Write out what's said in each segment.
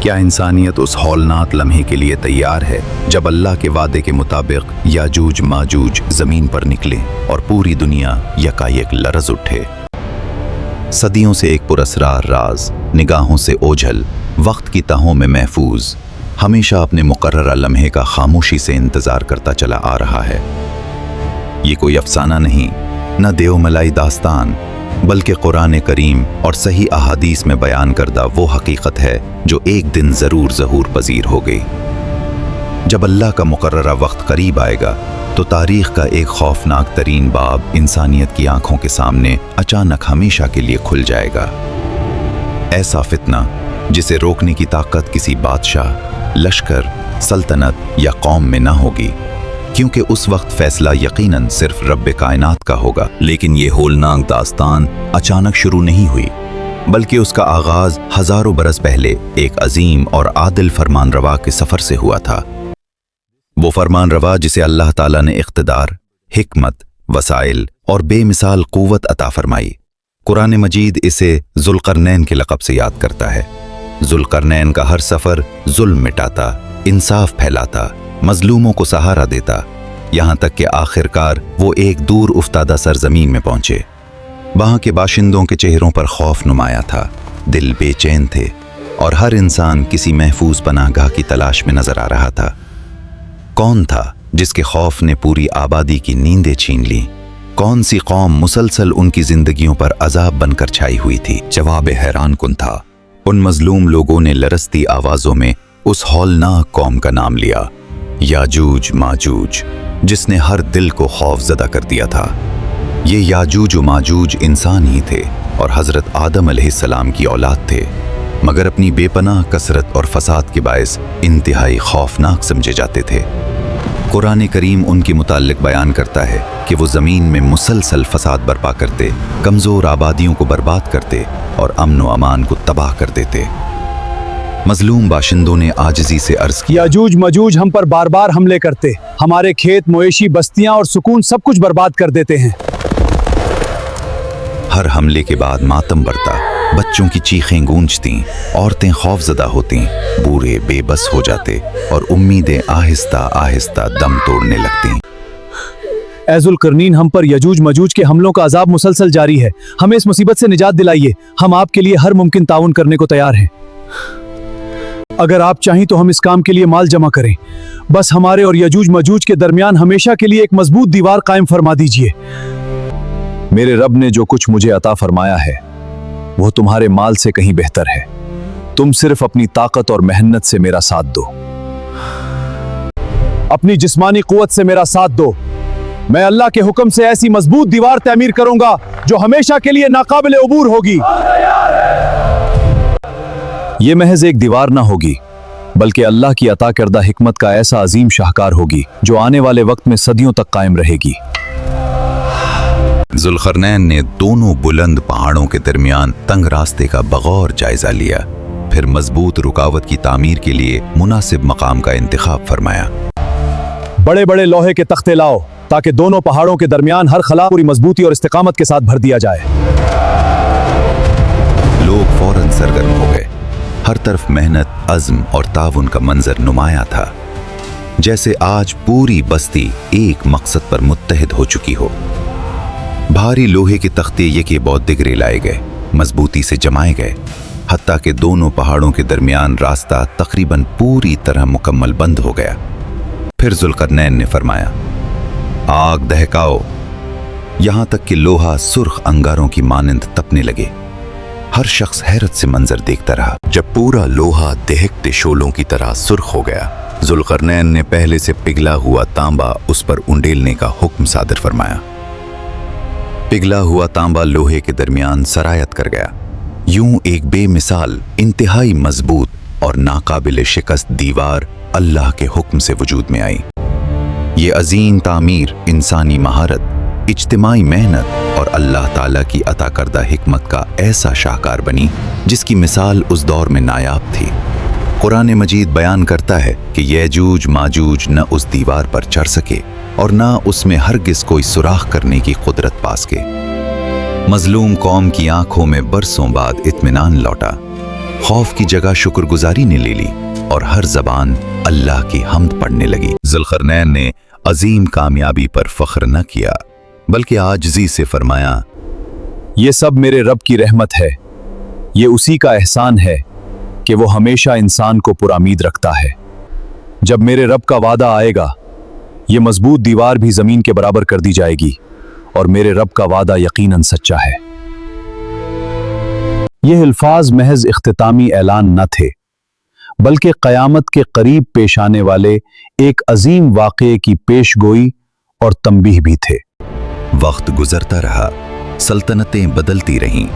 کیا انسانیت اس ہولناک لمحے کے لیے تیار ہے جب اللہ کے وعدے کے مطابق یاجوج ماجوج زمین پر نکلیں اور پوری دنیا یکایک لرز اٹھے؟ صدیوں سے ایک پراسرار راز، نگاہوں سے اوجھل، وقت کی تہوں میں محفوظ، ہمیشہ اپنے مقررہ لمحے کا خاموشی سے انتظار کرتا چلا آ رہا ہے۔ یہ کوئی افسانہ نہیں، نہ دیو ملائی داستان، بلکہ قرآن کریم اور صحیح احادیث میں بیان کردہ وہ حقیقت ہے جو ایک دن ضرور ظہور پذیر ہو گئی۔ جب اللہ کا مقررہ وقت قریب آئے گا تو تاریخ کا ایک خوفناک ترین باب انسانیت کی آنکھوں کے سامنے اچانک ہمیشہ کے لیے کھل جائے گا۔ ایسا فتنہ جسے روکنے کی طاقت کسی بادشاہ، لشکر، سلطنت یا قوم میں نہ ہوگی، کیونکہ اس وقت فیصلہ یقیناً صرف رب کائنات کا ہوگا۔ لیکن یہ ہولناک داستان اچانک شروع نہیں ہوئی، بلکہ اس کا آغاز ہزاروں برس پہلے ایک عظیم اور عادل فرمان روا کے سفر سے ہوا تھا۔ وہ فرمان روا جسے اللہ تعالیٰ نے اقتدار، حکمت، وسائل اور بے مثال قوت عطا فرمائی۔ قرآن مجید اسے ذوالقرنین کے لقب سے یاد کرتا ہے۔ ذوالقرنین کا ہر سفر ظلم مٹاتا، انصاف پھیلاتا، مظلوموں کو سہارا دیتا، یہاں تک کہ آخر کار وہ ایک دور افتادہ سرزمین میں پہنچے۔ وہاں کے باشندوں کے چہروں پر خوف نمایاں تھا، دل بے چین تھے، اور ہر انسان کسی محفوظ پناہ گاہ کی تلاش میں نظر آ رہا تھا۔ کون تھا جس کے خوف نے پوری آبادی کی نیندیں چھین لیں؟ کون سی قوم مسلسل ان کی زندگیوں پر عذاب بن کر چھائی ہوئی تھی؟ جواب حیران کن تھا۔ ان مظلوم لوگوں نے لرزتی آوازوں میں اس ہولناک قوم کا نام لیا، یاجوج ماجوج، جس نے ہر دل کو خوف زدہ کر دیا تھا۔ یہ یاجوج و ماجوج انسان ہی تھے اور حضرت آدم علیہ السلام کی اولاد تھے، مگر اپنی بے پناہ کثرت اور فساد کے باعث انتہائی خوفناک سمجھے جاتے تھے۔ قرآن کریم ان کے متعلق بیان کرتا ہے کہ وہ زمین میں مسلسل فساد برپا کرتے، کمزور آبادیوں کو برباد کرتے اور امن و امان کو تباہ کر دیتے۔ مظلوم باشندوں نے عاجزی سے عرض کیا، یاجوج ماجوج ہم پر بار بار حملے کرتے، ہمارے کھیت، مویشی، بستیاں اور سکون سب کچھ برباد کر دیتے ہیں۔ ہر حملے کے بعد ماتم بڑھتا، بچوں کی چیخیں گونجتیں، عورتیں خوف زدہ ہوتیں، بوڑھے بے بس ہو جاتے اور امیدیں آہستہ آہستہ دم توڑنے لگتیں۔ اے ذوالقرنین، ہم پر یاجوج ماجوج کے حملوں کا عذاب مسلسل جاری ہے، ہمیں اس مصیبت سے نجات دلائیے، ہم آپ کے لیے ہر ممکن تعاون کرنے کو تیار ہیں۔ اگر آپ چاہیں تو ہم اس کام کے لیے مال جمع کریں، بس ہمارے اور یاجوج ماجوج کے درمیان ہمیشہ کے لیے ایک مضبوط دیوار قائم فرما دیجیے۔ میرے رب نے جو کچھ مجھے عطا فرمایا ہے وہ تمہارے مال سے کہیں بہتر ہے، تم صرف اپنی طاقت اور محنت سے میرا ساتھ دو، اپنی جسمانی قوت سے میرا ساتھ دو، میں اللہ کے حکم سے ایسی مضبوط دیوار تعمیر کروں گا جو ہمیشہ کے لیے ناقابل عبور ہوگی۔ یہ محض ایک دیوار نہ ہوگی، بلکہ اللہ کی عطا کردہ حکمت کا ایسا عظیم شاہکار ہوگی جو آنے والے وقت میں صدیوں تک قائم رہے گی۔ ذوالقرنین نے دونوں بلند پہاڑوں کے درمیان تنگ راستے کا بغور جائزہ لیا، پھر مضبوط رکاوٹ کی تعمیر کے لیے مناسب مقام کا انتخاب فرمایا۔ بڑے بڑے لوہے کے تختے لاؤ تاکہ دونوں پہاڑوں کے درمیان ہر خلا پوری مضبوطی اور استقامت کے ساتھ بھر دیا جائے۔ لوگ فوراً سرگرم ہو گئے، ہر طرف محنت، عزم اور تعاون کا منظر نمایاں تھا، جیسے آج پوری بستی ایک مقصد پر متحد ہو چکی ہو۔ بھاری لوہے کے تختے یکے بعد دیگرے لائے گئے، مضبوطی سے جمائے گئے، حتیٰ کہ دونوں پہاڑوں کے درمیان راستہ تقریباً پوری طرح مکمل بند ہو گیا۔ پھر ذوالقرنین نے فرمایا، آگ دہکاؤ، یہاں تک کہ لوہا سرخ انگاروں کی مانند تپنے لگے۔ ہر شخص حیرت سے منظر دیکھتا رہا۔ جب پورا لوہا دہکتے شعلوں کی طرح سرخ ہو گیا، ذوالقرنین نے پہلے سے پگھلا ہوا تانبا اس پر انڈیلنے کا حکم صادر فرمایا۔ پگھلا ہوا تانبا لوہے کے درمیان سرایت کر گیا، یوں ایک بے مثال، انتہائی مضبوط اور ناقابل شکست دیوار اللہ کے حکم سے وجود میں آئی۔ یہ عظیم تعمیر انسانی مہارت، اجتماعی محنت اور اللہ تعالیٰ کی عطا کردہ حکمت کا ایسا شاہکار بنی جس کی مثال اس دور میں نایاب تھی۔ قرآن مجید بیان کرتا ہے کہ یاجوج ماجوج نہ اس دیوار پر چڑھ سکے اور نہ اس میں ہرگز کوئی سوراخ کرنے کی قدرت پا سکے۔ مظلوم قوم کی آنکھوں میں برسوں بعد اطمینان لوٹا۔ खौफ की जगह शुक्रगुजारी ने ले ली और हर जबान अल्लाह की हम्द पढ़ने लगी। जुल्करनैन ने अजीम कामयाबी पर फख्र न किया, बल्कि आजिज़ी से फरमाया, ये सब मेरे रब की रहमत है, ये उसी का एहसान है कि वो हमेशा इंसान को पुरामीद रखता है। जब मेरे रब का वादा आएगा, ये मजबूत दीवार भी जमीन के बराबर कर दी जाएगी और मेरे रब का वादा यकीनन सच्चा है। ये अल्फाज महज इख्तितामी ऐलान न थे, बल्कि क़यामत के करीब पेश आने वाले एक अजीम वाक़े की पेशगोई और तंबीह भी थे। वक्त गुजरता रहा, सल्तनतें बदलती रहीं,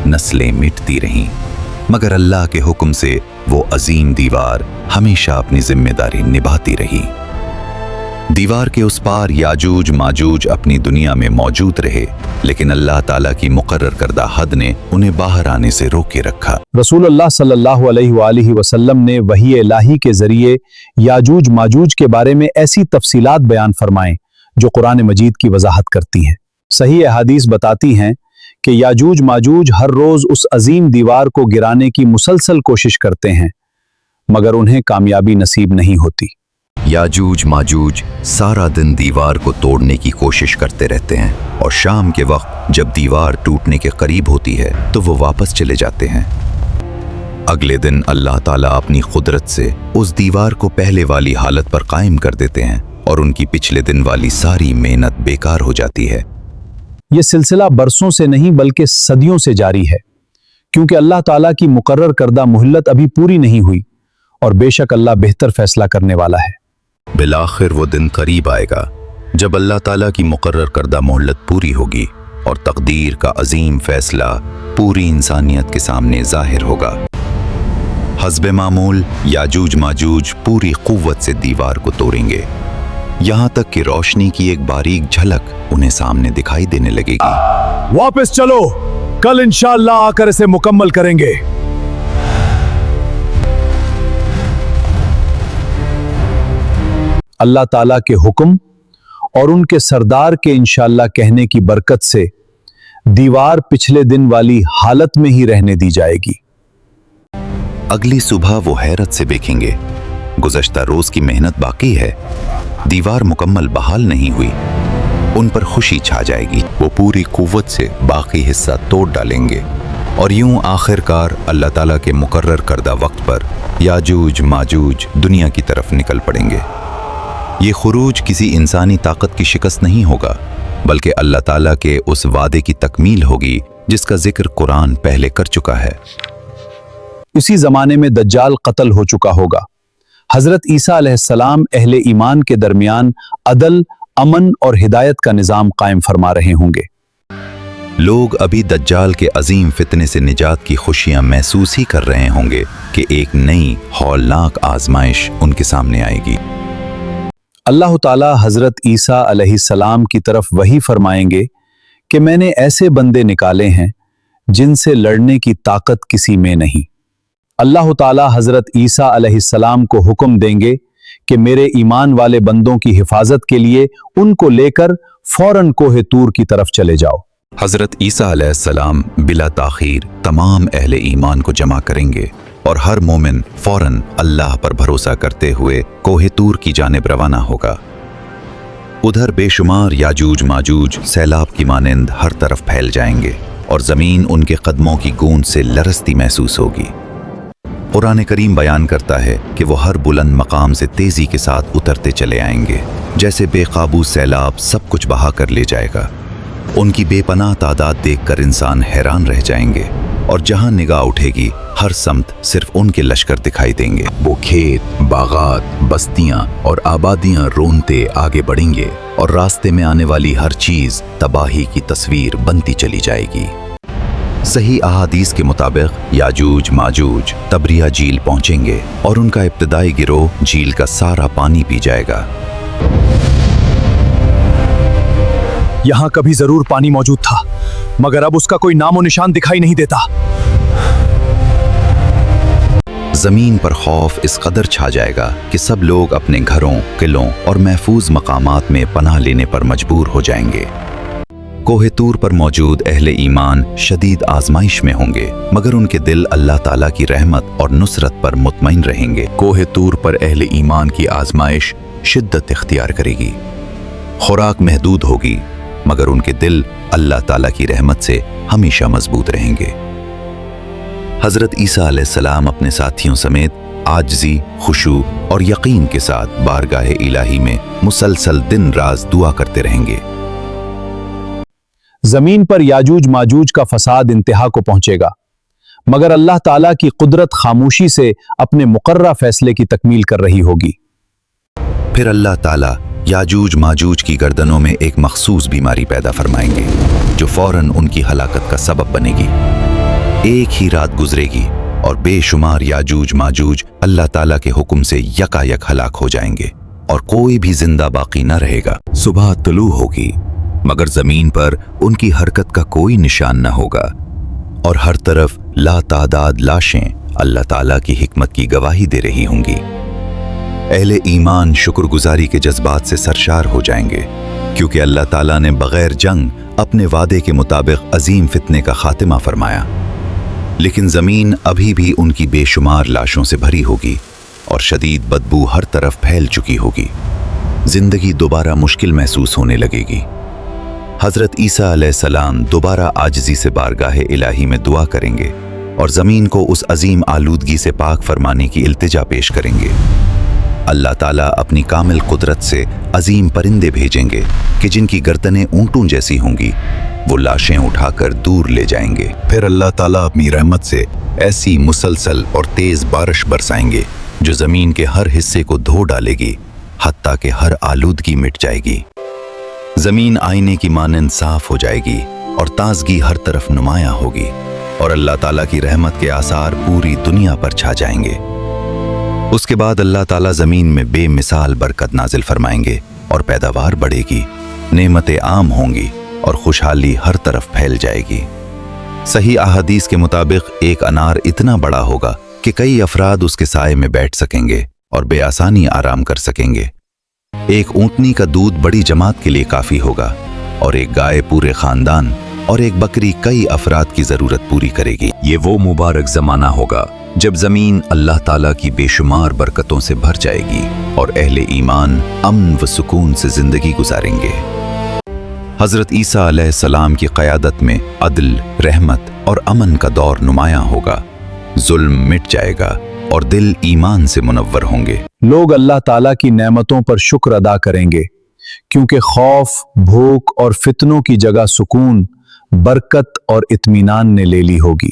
नस्लें मिटती रहीं, मगर अल्लाह के हुक्म से वो अजीम दीवार हमेशा अपनी जिम्मेदारी निभाती रही। दीवार के उस पार याजूज माजूज अपनी दुनिया में मौजूद रहे, लेकिन अल्लाह ताला की मुकर्रर करदा हद ने उन्हें बाहर आने से रोके रखा। रसूलुल्लाह सल्लल्लाहु अलैहि वसल्लम ने वही इलाही के जरिए याजूज माजूज के बारे में ऐसी तफसीलात बयान फरमाएं जो कुरान मजीद की वजाहत करती हैं। सही अहादीस बताती हैं कि याजूज माजूज हर रोज उस अजीम दीवार को गिराने की मुसलसल कोशिश करते हैं, मगर उन्हें कामयाबी नसीब नहीं होती। याजूज माजूज सारा दिन दीवार को तोड़ने की कोशिश करते रहते हैं और शाम के वक्त जब दीवार टूटने के करीब होती है तो वो वापस चले जाते हैं। अगले दिन अल्लाह ताला अपनी कुदरत से उस दीवार को पहले वाली हालत पर कायम कर देते हैं और उनकी पिछले दिन वाली सारी मेहनत बेकार हो जाती है। ये सिलसिला बरसों से नहीं बल्कि सदियों से जारी है, क्योंकि अल्लाह ताला की मुकर्रर करदा मुहल्लत अभी पूरी नहीं हुई और बेशक अल्लाह बेहतर फैसला करने वाला है। बिलाखिर वो दिन करीब आएगा जब अल्लाह ताला की मुकर्रर करदा मोहल्लत पूरी होगी और तकदीर का अजीम फैसला पूरी इंसानियत के सामने जाहिर होगा। हस्बे मामूल याजूज माजूज पूरी कुव्वत से दीवार को तोड़ेंगे, यहाँ तक कि रोशनी की एक बारीक झलक उन्हें सामने दिखाई देने लगेगी। वापस चलो, कल इंशाअल्लाह आकर इसे मुकम्मल करेंगे। अल्लाह ताला के हुक्म और उनके सरदार के इंशाअल्लाह कहने की बरकत से दीवार पिछले दिन वाली हालत में ही रहने दी जाएगी। अगली सुबह वो हैरत से देखेंगे, गुज़श्ता रोज की मेहनत बाकी है, दीवार मुकम्मल बहाल नहीं हुई। उन पर खुशी छा जाएगी, वो पूरी कुव्वत से बाकी हिस्सा तोड़ डालेंगे और यूं आखिरकार अल्लाह ताला के मुकर्रर करदा वक्त पर याजूज माजूज दुनिया की तरफ निकल पड़ेंगे। ये खुरूज किसी इंसानी ताकत की शिकस्त नहीं होगा, बल्कि अल्लाह ताला के उस वादे की तकमील होगी जिसका जिक्र कुरान पहले कर चुका है। इसी जमाने में दज्जाल कत्ल हो चुका होगा। हजरत ईसा अलैहिस्सलाम अहले ईमान के दरमियान अदल, अमन और हिदायत का निजाम कायम फरमा रहे होंगे। लोग अभी दज्जाल के अजीम फितने से निजात की खुशियां महसूस ही कर रहे होंगे कि एक नई हौलनाक आजमाइश उनके सामने आएगी। अल्लाह ताला हजरत ईसा अलैहिस्सलाम की तरफ वही फरमाएंगे कि मैंने ऐसे बंदे निकाले हैं जिनसे लड़ने की ताकत किसी में नहीं। अल्लाह ताला हजरत ईसा अलैहिस्सलाम को हुक्म देंगे कि मेरे ईमान वाले बंदों की हिफाजत के लिए उनको लेकर फौरन कोहे तूर की तरफ चले जाओ। हजरत ईसा अलैहिस्सलाम बिला ताखीर तमाम अहले ईमान को जमा करेंगे और हर मोमिन फौरन अल्लाह पर भरोसा करते हुए कोहे तूर की जानिब रवाना होगा। उधर बेशुमार याजूज माजूज सैलाब की मानिंद हर तरफ फैल जाएंगे और जमीन उनके कदमों की गूंज से लरसती महसूस होगी। कुरान करीम बयान करता है कि वो हर बुलंद मकाम से तेजी के साथ उतरते चले आएंगे, जैसे बेकाबू सैलाब सब कुछ बहा कर ले जाएगा। उनकी बेपनाह तादाद देखकर इंसान हैरान रह जाएंगे और जहां निगाह उठेगी हर समत सिर्फ उनके लश्कर दिखाई देंगे। वो खेत, बागात, बस्तियां और आबादियां रोनते आगे बढ़ेंगे और रास्ते में आने वाली हर चीज तबाही की तस्वीर बनती चली जाएगी। सही अहादीस के मुताबिक याजूज माजूज तबरिया झील पहुंचेंगे और उनका इब्तिदाई गिरोह झील का सारा पानी पी जाएगा। यहां कभी जरूर पानी मौजूद था, मगर अब उसका कोई नामो निशान दिखाई नहीं देता। जमीन पर खौफ इस कदर छा जाएगा कि सब लोग अपने घरों, किलों और महफूज मकामात में पनाह लेने पर मजबूर हो जाएंगे। कोहे तूर पर मौजूद अहले ईमान शदीद आजमाइश में होंगे, मगर उनके दिल अल्लाह ताला की रहमत और नुसरत पर मुतमईन रहेंगे। कोहे तूर पर अहले ईमान की आजमाइश शिद्दत इख्तियार करेगी, खुराक महदूद होगी, मगर उनके दिल अल्लाह ताला की रहमत से हमेशा मजबूत रहेंगे। हजरत ईसा अलैहिस्सलाम अपने साथियों समेत आजजी, खुशू और यकीन के साथ बारगाह इलाही में मुसलसल दिन रात दुआ करते रहेंगे। जमीन पर याजूज माजूज का फसाद इंतहा को पहुंचेगा, मगर अल्लाह ताला की कुदरत खामोशी से अपने मुकर्रा फैसले की तकमील कर रही होगी। फिर अल्लाह ताला याजूज माजूज की गर्दनों में एक मखसूस बीमारी पैदा फरमाएंगे जो फौरन उनकी हलाकत का सबब बनेगी। एक ही रात गुजरेगी और बेशुमार याजूज माजूज अल्लाह ताला के हुक्म से यकायक हलाक हो जाएंगे और कोई भी जिंदा बाकी न रहेगा। सुबह तुलू होगी, मगर जमीन पर उनकी हरकत का कोई निशान न होगा और हर तरफ लातादाद लाशें अल्लाह ताला की हिकमत की गवाही दे रही होंगी। अहले ईमान शुक्रगुजारी के जज्बात से सरशार हो जाएंगे, क्योंकि अल्लाह ताला ने बगैर जंग अपने वादे के मुताबिक अजीम फितने का खातिमा फरमाया। लेकिन जमीन अभी भी उनकी बेशुमार लाशों से भरी होगी और शदीद बदबू हर तरफ फैल चुकी होगी। जिंदगी दोबारा मुश्किल महसूस होने लगेगी। हजरत ईसा अलैहिस्सलाम दोबारा आजिज़ी से बारगाह इलाही में दुआ करेंगे और ज़मीन को उस अजीम आलूदगी से पाक फरमाने की इल्तिजा पेश करेंगे। अल्लाह ताला अपनी कामिल कुदरत से अजीम परिंदे भेजेंगे कि जिनकी गर्दनें ऊंटों जैसी होंगी, वो लाशें उठाकर दूर ले जाएंगे। फिर अल्लाह ताला अपनी रहमत से ऐसी मुसलसल और तेज़ बारिश बरसाएंगे जो ज़मीन के हर हिस्से को धो डालेगी, हत्ता कि हर आलूदगी मिट जाएगी। ज़मीन आईने की मानंद साफ हो जाएगी और ताजगी हर तरफ नुमाया होगी और अल्लाह ताला की रहमत के आसार पूरी दुनिया पर छा जाएंगे। उसके बाद अल्लाह ताला ज़मीन में बेमिसाल बरकत नाजिल फरमाएंगे और पैदावार बढ़ेगी, नेमतें आम होंगी और खुशहाली हर तरफ फैल जाएगी। सही अहादीस के मुताबिक एक अनार इतना बड़ा होगा कि कई अफराद उसके साए में बैठ सकेंगे और बेआसानी आराम कर सकेंगे। एक ऊंटनी का दूध बड़ी जमात के लिए काफी होगा और एक गाय पूरे खानदान और एक बकरी कई अफराद की जरूरत पूरी करेगी। ये वो मुबारक जमाना होगा जब जमीन अल्लाह ताला की बेशुमार बरकतों से भर जाएगी और अहले ईमान अमन व सुकून से जिंदगी गुजारेंगे। हजरत ईसा अलैहिस्सलाम की क़यादत में अदल, रहमत और अमन का दौर नुमायां होगा। जुल्म मिट जाएगा और दिल ईमान से मुनव्वर होंगे। लोग अल्लाह ताला की नेमतों पर शुक्र अदा करेंगे, क्योंकि खौफ, भूख और फितनों की जगह सुकून, बरकत और इत्मीनान ने ले ली होगी।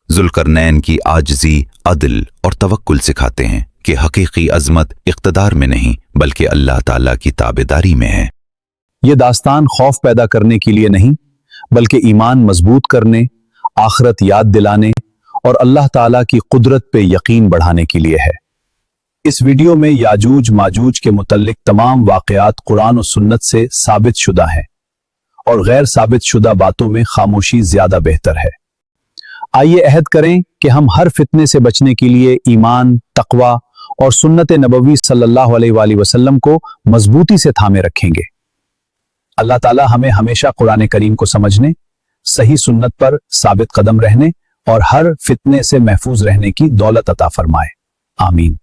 जुल्करनैन की आजिज़ी, अदल और तवक्कुल सिखाते हैं कि हकीकी अजमत इक़्तिदार में नहीं बल्कि अल्लाह ताला की ताबेदारी में है। ये दास्तान खौफ पैदा करने के लिए नहीं बल्कि ईमान मजबूत करने, आखिरत याद दिलाने और अल्लाह ताला की कुदरत पे यकीन बढ़ाने के लिए है। इस वीडियो में याजूज माजूज के मुतल्लिक तमाम वाक़यात कुरान और सुन्नत से साबित शुदा हैं और गैर साबित शुदा बातों में खामोशी ज्यादा बेहतर है। आइए अहद करें कि हम हर फितने से बचने के लिए ईमान, तकवा और सुन्नत नबवी सल्लल्लाहु अलैहि वसल्लम को मजबूती से थामे रखेंगे। अल्लाह ताला हमें हमेशा कुरान करीम को समझने, सही सुन्नत पर साबित कदम रहने और हर फितने से महफूज रहने की दौलत अता फरमाए। आमीन।